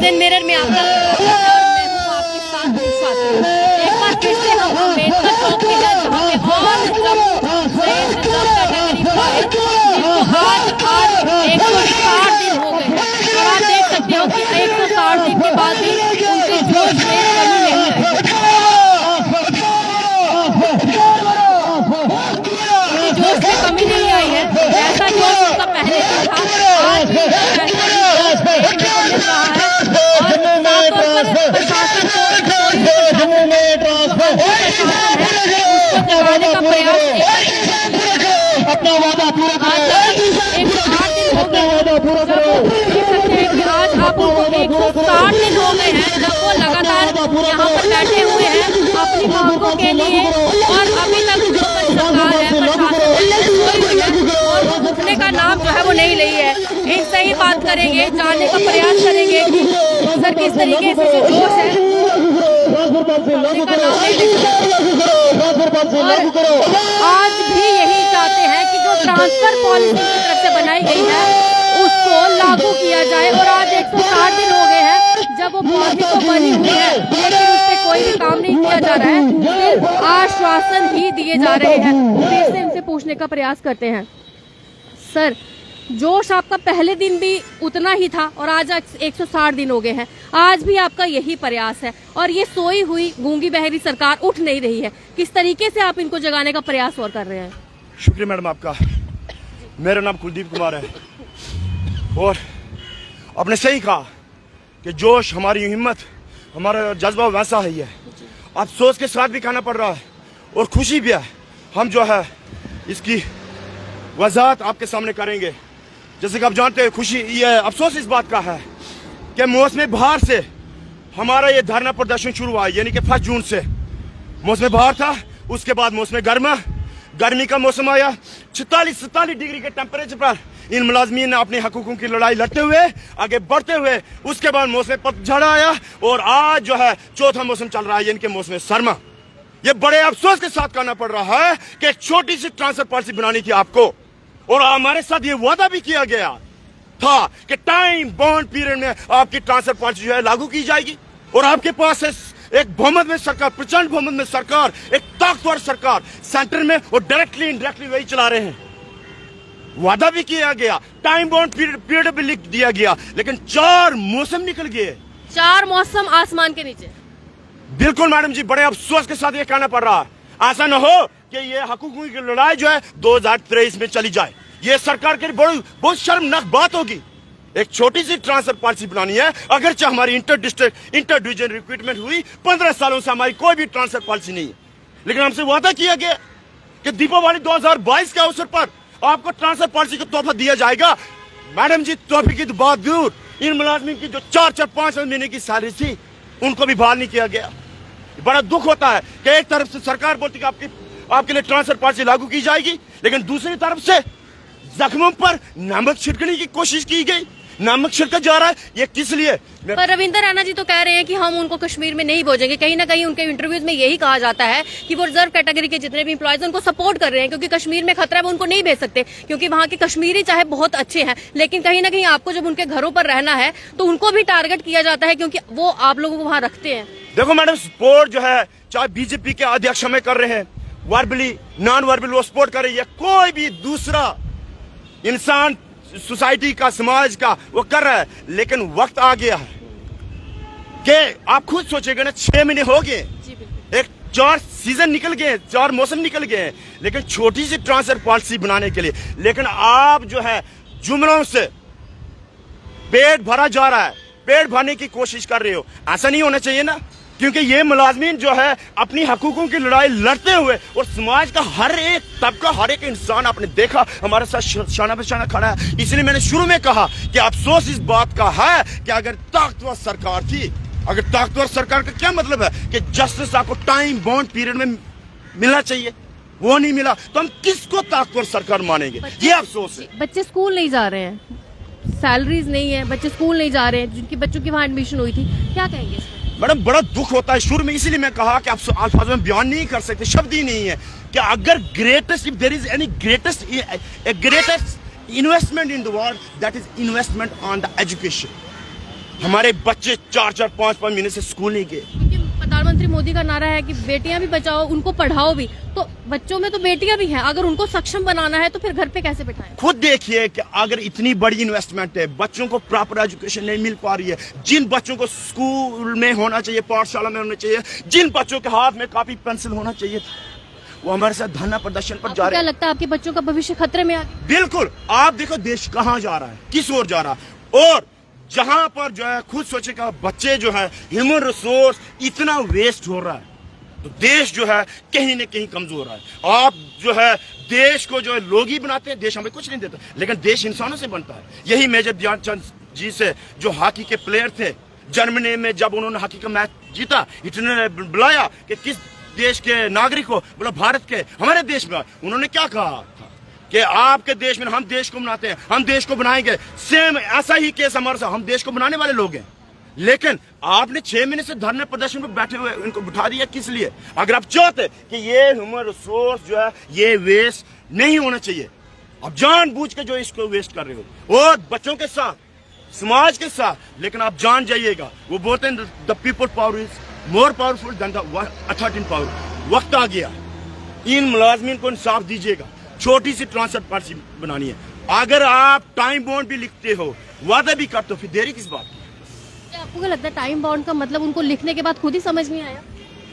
Indian mirror में आपका और मैं हूं आपके साथ एक बार फिर से हम अम्बेडकर चौक पे हैं जहां पे और श्रेष्ठ रिजर्व कैटेगरी पाए जिनको आज 160 दिन हो गए हैं और आप देख सकते हो कि 160 दिन के बाद भी उनके जोश में कमी नहीं आई, उनके जोश में कमी नहीं आई है। ऐसा जोश उनका पहले भी था, आज भी देखने को मिल रहा है और साफ तौर पर प्रशासन को जगाने का प्रयास अपना वादा पूरा आज आप उनको 160 दिन हो गए हैं जब वो लगातार यहाँ पर बैठे हुए हैं अपनी मांगों के लिए और अभी तक जो सरकार है प्रशासन और वो उठने का नाम जो है वो नहीं ली है। इनसे ही बात करेंगे, जानने का प्रयास करेंगे कि सर किस तरीके से जो जोश है और आज भी यही चाहते हैं कि जो ट्रांसफर पॉलिसी की तरफ से बनाई गई है उसको लागू किया जाए और आज 160 दिन हो गए हैं जब वो पॉलिसी तो बनी हुई है लेकिन उस पर कोई भी काम नहीं किया जा रहा है, सिर्फ आश्वासन ही दिए जा रहे हैं। फिर से इनसे पूछने का प्रयास करते हैं, सर जोश आपका पहले दिन भी उतना ही था और आज 160 दिन हो गए हैं, आज भी आपका यही प्रयास है और ये सोई हुई गूंगी बहरी सरकार उठ नहीं रही है। किस तरीके से आप इनको जगाने का प्रयास और कर रहे हैं? शुक्रिया मैडम आपका। मेरा नाम कुलदीप कुमार है और आपने सही कहा कि जोश, हमारी हिम्मत, हमारा जज्बा वैसा ही है। अफसोस के साथ भी कहना पड़ रहा है और खुशी भी है। हम जो है इसकी वजाहत आपके सामने करेंगे। जैसे कि आप जानते हैं, खुशी ये अफसोस इस बात का है कि मौसम बहार से हमारा ये धरना प्रदर्शन शुरू हुआ, यानी कि 1 जून से मौसम बहार था। उसके बाद मौसम गर्मी का मौसम आया। 46-47 डिग्री के टेम्परेचर पर इन मुलाजमीन ने अपने हकूकों की लड़ाई लड़ते हुए आगे बढ़ते हुए उसके बाद मौसम पतझड़ आया और आज जो है चौथा मौसम चल रहा है, यानी कि मौसम सरमा। ये बड़े अफसोस के साथ कहना पड़ रहा है कि एक छोटी सी ट्रांसफर पॉलिसी बनानी थी आपको और हमारे साथ ये वादा भी किया गया था कि टाइम बॉन्ड पीरियड में आपकी ट्रांसफर पॉलिसी जो है लागू की जाएगी और आपके पास एक बहुमत में सरकार, प्रचंड बहुमत में सरकार, एक ताकतवर सरकार सेंटर में और डायरेक्टली इनडायरेक्टली वही चला रहे हैं। वादा भी किया गया, टाइम बॉन्ड पीरियड भी लिख दिया गया, लेकिन 4 मौसम निकल गए। 4 मौसम आसमान के नीचे। बिल्कुल मैडम जी, बड़े अफसोस के साथ ये कहना पड़ रहा है। ऐसा न हो कि ये हकूकों की लड़ाई जो है 2023 में चली जाए। ये सरकार के लिए बहुत शर्मनाक बात होगी। एक छोटी सी ट्रांसफर पॉलिसी बनानी है, अगरचे हमारी inter district inter division recruitment हुई, 15 सालों से हमारी कोई भी ट्रांसफर पॉलिसी नहीं है, लेकिन हमसे वादा किया गया कि दीपावली 2022 के अवसर पर आपको ट्रांसफर पॉलिसी का तोहफा दिया जाएगा। मैडम जी, तोहफे की तो बात दूर, इन मुलाजमीन की जो 4-5 महीने की सैलरी थी उनको भी बहाल नहीं किया गया। बड़ा दुख होता है कि एक तरफ से सरकार बोलती है कि आपके लिए ट्रांसफर पॉलिसी लागू की जाएगी, लेकिन दूसरी तरफ से जख्मों पर नमक छिड़कने की कोशिश की गई। नमक छिड़का जा रहा है, ये किस लिए? पर रविंदर रैना जी तो कह रहे हैं कि हम उनको कश्मीर में नहीं भेजेंगे। कहीं ना कहीं उनके इंटरव्यूज में यही कहा जाता है कि वो रिजर्व कैटेगरी के जितने भी एम्प्लॉयज उनको सपोर्ट कर रहे हैं क्योंकि कश्मीर में खतरा है, वो उनको नहीं भेज सकते क्योंकि वहाँ के कश्मीरी चाहे बहुत अच्छे हैं, लेकिन कहीं ना कहीं आपको जब उनके घरों पर रहना है तो उनको भी टारगेट किया जाता है क्योंकि वो आप लोगों को वहाँ रखते हैं। देखो मैडम, सपोर्ट जो है चाहे बीजेपी के अध्यक्ष हमें कर रहे हैं, वर्बली नॉन वर्बल वो सपोर्ट कर रही है, कोई भी दूसरा इंसान सोसाइटी का, समाज का वो कर रहा है, लेकिन वक्त आ गया है कि आप खुद सोचेंगे ना, 6 महीने हो गए, एक 4 सीजन निकल गए, 4 मौसम निकल गए, लेकिन छोटी सी ट्रांसफर पॉलिसी बनाने के लिए, लेकिन आप जो है जुमलों से पेट भरा जा रहा है, पेट भरने की कोशिश कर रहे हो। ऐसा नहीं होना चाहिए ना, क्योंकि ये मुलाजमीन जो है अपनी हकूकों की लड़ाई लड़ते हुए और समाज का हर एक तबका, हर एक इंसान आपने देखा हमारे साथ शाना पे शाना खड़ा है। इसलिए मैंने शुरू में कहा कि अफसोस इस बात का है कि अगर ताकतवर सरकार थी, अगर ताकतवर सरकार का क्या मतलब है कि जस्टिस आपको टाइम बॉन्ड पीरियड में मिलना चाहिए, वो नहीं मिला तो हम किसको ताकतवर सरकार मानेंगे? ये अफसोस है। बच्चे स्कूल नहीं जा रहे हैं, सैलरीज नहीं है, बच्चे स्कूल नहीं जा रहे हैं, जिनकी बच्चों की वहाँ एडमिशन हुई थी, क्या कहेंगे? मैडम, बड़ा दुख होता है शुरू में, इसीलिए मैं कहा कि आप अल्फाज में बयान नहीं कर सकते, शब्द ही नहीं है कि अगर greatest, if there is any greatest investment in the world, that is investment on the education. हमारे बच्चे 4-4, 5-5 महीने से स्कूल नहीं गए। क्योंकि प्रधानमंत्री मोदी का नारा है कि बेटियां भी बचाओ, उनको पढ़ाओ भी, तो बच्चों में तो बेटियां भी हैं, अगर उनको सक्षम बनाना है तो फिर घर पे कैसे बिठाएं? खुद देखिए कि अगर इतनी बड़ी इन्वेस्टमेंट है, बच्चों को प्रॉपर एजुकेशन नहीं मिल पा रही है, जिन बच्चों को स्कूल में होना चाहिए, पाठशाला में होना चाहिए, जिन बच्चों के हाथ में कॉपी पेंसिल होना चाहिए था, वो हमारे साथ धरना प्रदर्शन पर जा रहे क्या हैं। लगता है आपके बच्चों का भविष्य खतरे में आ गया? बिल्कुल। आप देखो देश कहाँ जा रहा है, किस ओर जा रहा है, और जहां पर जो है खुद सोचेगा बच्चे जो है ह्यूमन रिसोर्स इतना वेस्ट हो रहा है, तो देश जो है कहीं न कहीं कमजोर हो रहा है। आप जो है देश को जो है लोग ही बनाते हैं, देश हमें कुछ नहीं देता, लेकिन देश इंसानों से बनता है। यही मेजर ध्यानचंद जी से जो हॉकी के प्लेयर थे, जर्मनी में जब उन्होंने हॉकी का मैच जीता, इतने बुलाया कि किस देश के नागरिक को, बोला भारत के, हमारे देश में। उन्होंने क्या कहा कि आपके देश में हम देश को बनाते हैं, हम देश को बनाएंगे। सेम ऐसा ही केस हमारे साथ, हम देश को बनाने वाले लोग हैं, लेकिन आपने 6 महीने से धरने प्रदर्शन पर बैठे हुए इनको बिठा दिया किस लिए? अगर आप चाहते कि ये ह्यूमन रिसोर्स जो है ये वेस्ट नहीं होना चाहिए, आप जानबूझ के जो इसको वेस्ट कर रहे हो, और बच्चों के साथ, समाज के साथ, लेकिन आप जान जाइएगा, वो बोलते हैं the people power is more powerful than the authority power. वक्त आ गया, इन मुलाजमीन को इंसाफ दीजिएगा। छोटी सी ट्रांसफर पॉलिसी बनानी है। अगर आप टाइम बॉन्ड भी लिखते हो, वादा भी करते हो, फिर देरी किस बात की? क्या आपको क्या लगता है टाइम बॉन्ड का मतलब उनको लिखने के बाद खुद ही समझ नहीं आया?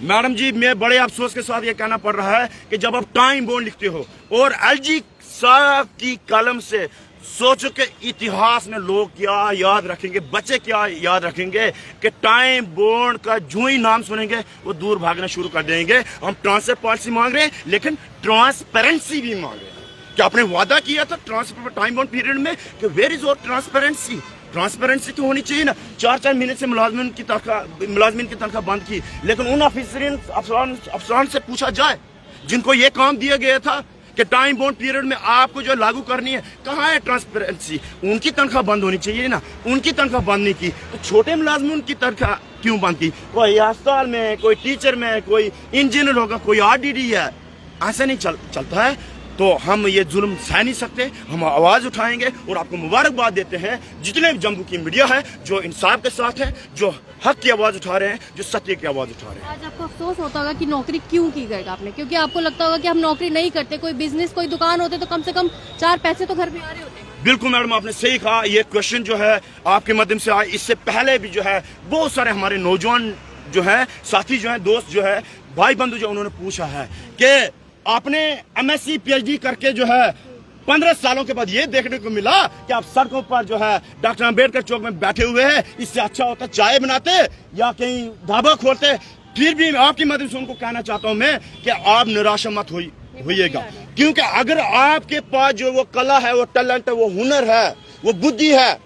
मैडम जी, मैं बड़े अफसोस के साथ ये कहना पड़ रहा है कि जब आप टाइम बॉन्ड लिखते हो और एलजी साहब की कलम से सोचो कि इतिहास में लोग क्या याद रखेंगे, बच्चे क्या याद रखेंगे कि टाइम बॉन्ड का जो ही नाम सुनेंगे वो दूर भागना शुरू कर देंगे। हम ट्रांसफर पॉलिसी मांग रहे हैं, लेकिन ट्रांसपेरेंसी भी मांग रहे हैं कि आपने वादा किया था ट्रांसफर टाइम बॉन्ड पीरियड में कि वेयर इज और ट्रांसपेरेंसी। ट्रांसपेरेंसी तो होनी चाहिए ना। 4-4 महीने से मुलाजमीन की तनख्वाह बंद की, लेकिन उन अफसरान से पूछा जाए जिनको ये काम दिया गया था कि टाइम बॉन्ड पीरियड में आपको जो लागू करनी है, कहाँ है ट्रांसपेरेंसी? उनकी तनख्वाह बंद होनी चाहिए ना, उनकी तनख्वाह बंद नहीं की, तो छोटे मुलाजमीन की तनख्वाह क्यों बंद की? कोई अस्पताल में, कोई टीचर में, कोई इंजीनियर होगा, कोई आरडीडी है, ऐसा नहीं चलता है। तो हम ये जुल्म सह नहीं सकते, हम आवाज उठाएंगे और आपको मुबारकबाद देते हैं जितने भी जम्मू की मीडिया है जो इंसाफ के साथ है, जो हक की आवाज उठा रहे हैं, जो सत्य की आवाज उठा रहे हैं। आज आपको अफसोस होता होगा कि नौकरी क्यों की गई आपने, क्योंकि आपको लगता होगा कि हम नौकरी नहीं करते, कोई बिजनेस, कोई दुकान होते तो कम से कम 4 पैसे तो घर में आ रहे होते। बिल्कुल मैडम, आपने सही कहा। ये क्वेश्चन जो है आपके माध्यम से आए, इससे पहले भी जो है बहुत सारे हमारे नौजवान जो है, साथी जो है, दोस्त जो है, भाई बंधु जो, उन्होंने पूछा है कि आपने एमएससी पीएचडी करके जो है 15 सालों के बाद ये देखने को मिला कि आप सड़कों पर जो है डॉक्टर अंबेडकर चौक में बैठे हुए हैं। इससे अच्छा होता चाय बनाते या कहीं ढाबा खोलते। फिर भी आपकी मदद से उनको कहना चाहता हूं मैं कि आप निराशा मत होइएगा, क्योंकि अगर आपके पास जो वो कला है, वो टैलेंट है, वो हुनर है, वो बुद्धि है,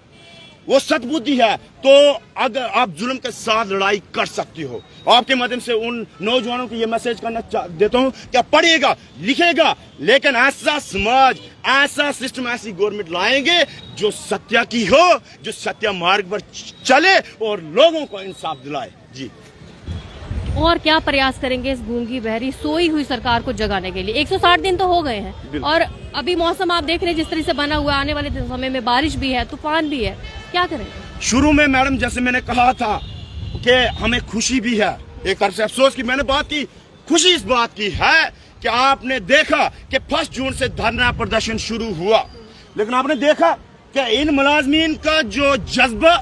वो सद्बुद्धि है, तो अगर आप जुल्म के साथ लड़ाई कर सकती हो। आपके माध्यम से उन नौजवानों को ये मैसेज करना देता हूं कि आप पढ़िएगा, लिखेगा, लेकिन ऐसा समाज, ऐसा सिस्टम, ऐसी गवर्नमेंट लाएंगे जो सत्य की हो, जो सत्य मार्ग पर चले और लोगों को इंसाफ दिलाए। जी, और क्या प्रयास करेंगे इस गूंगी बहरी सोई हुई सरकार को जगाने के लिए? 160 दिन तो हो गए हैं और अभी मौसम आप देख रहे हैं जिस तरह से बना हुआ है, आने वाले समय में बारिश भी है, तूफान भी है, क्या करेंगे? शुरू में मैडम जैसे मैंने कहा था कि हमें खुशी भी है, एक तरफ से अफसोस की मैंने बात की, खुशी इस बात की है कि आपने देखा कि 1 जून से धरना प्रदर्शन शुरू हुआ, लेकिन आपने देखा कि इन मुलाजमीन का जो जज्बा,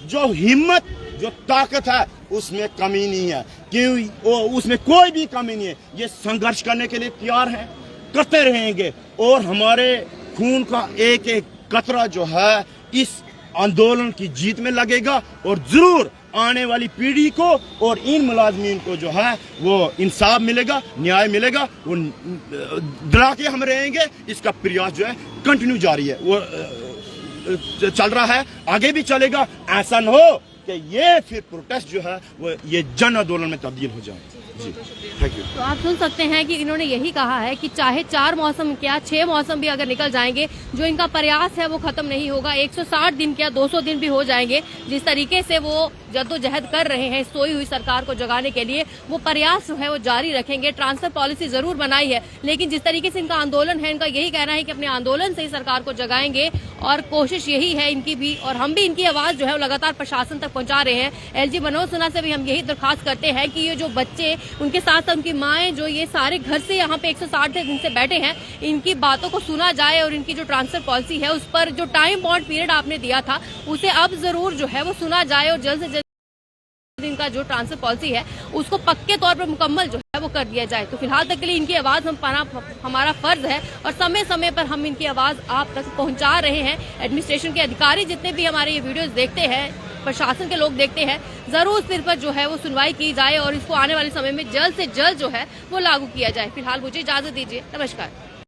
जो हिम्मत, जो ताकत है, उसमें कमी नहीं है। क्यों? उसमें कोई भी कमी नहीं है। ये संघर्ष करने के लिए तैयार हैं, करते रहेंगे, और हमारे खून का एक एक कतरा जो है इस आंदोलन की जीत में लगेगा, और जरूर आने वाली पीढ़ी को और इन मुलाजमीन को जो है वो इंसाफ मिलेगा, न्याय मिलेगा, वो दिला के हम रहेंगे। इसका प्रयास जो है कंटिन्यू जारी है, वो चल रहा है, आगे भी चलेगा। ऐसा न हो कि ये फिर प्रोटेस्ट जो है वो ये जन आंदोलन में तब्दील हो जाए। जी, थैंक यू। तो आप सुन सकते हैं कि इन्होंने यही कहा है कि चाहे 4 मौसम क्या 6 मौसम भी अगर निकल जाएंगे, जो इनका प्रयास है वो खत्म नहीं होगा। 160 दिन क्या 200 दिन भी हो जाएंगे, जिस तरीके से वो जद्दोजहद कर रहे हैं सोई हुई सरकार को जगाने के लिए, वो प्रयास जो है वो जारी रखेंगे। ट्रांसफर पॉलिसी जरूर बनाई है, लेकिन जिस तरीके से इनका आंदोलन है, इनका यही कहना है कि अपने आंदोलन से ही सरकार को जगाएंगे और कोशिश यही है इनकी भी, और हम भी इनकी आवाज जो है वो लगातार प्रशासन तक पहुंचा रहे हैं। एलजी मनोज सिन्हा से भी हम यही दरखास्त करते हैं कि ये जो बच्चे, उनके साथ साथ उनकी माएं, जो ये सारे घर से यहाँ पे 160 दिन से बैठे हैं, इनकी बातों को सुना जाए और इनकी जो ट्रांसफर पॉलिसी है उस पर जो टाइम बॉन्ड पीरियड आपने दिया था उसे अब जरूर जो है वो सुना जाए और जल्द से जल्द इनका जो ट्रांसफर पॉलिसी है उसको पक्के तौर पर मुकम्मल जो है वो कर दिया जाए। तो फिलहाल तक के लिए इनकी आवाज हमारा फर्ज है और समय समय पर हम इनकी आवाज आप तक पहुंचा रहे हैं। एडमिनिस्ट्रेशन के अधिकारी जितने भी हमारे ये वीडियोस देखते हैं, प्रशासन के लोग देखते हैं, जरूर इस पर जो है वो सुनवाई की जाए और इसको आने वाले समय में जल्द से जल्द जो है वो लागू किया जाए। फिलहाल मुझे इजाजत दीजिए, नमस्कार।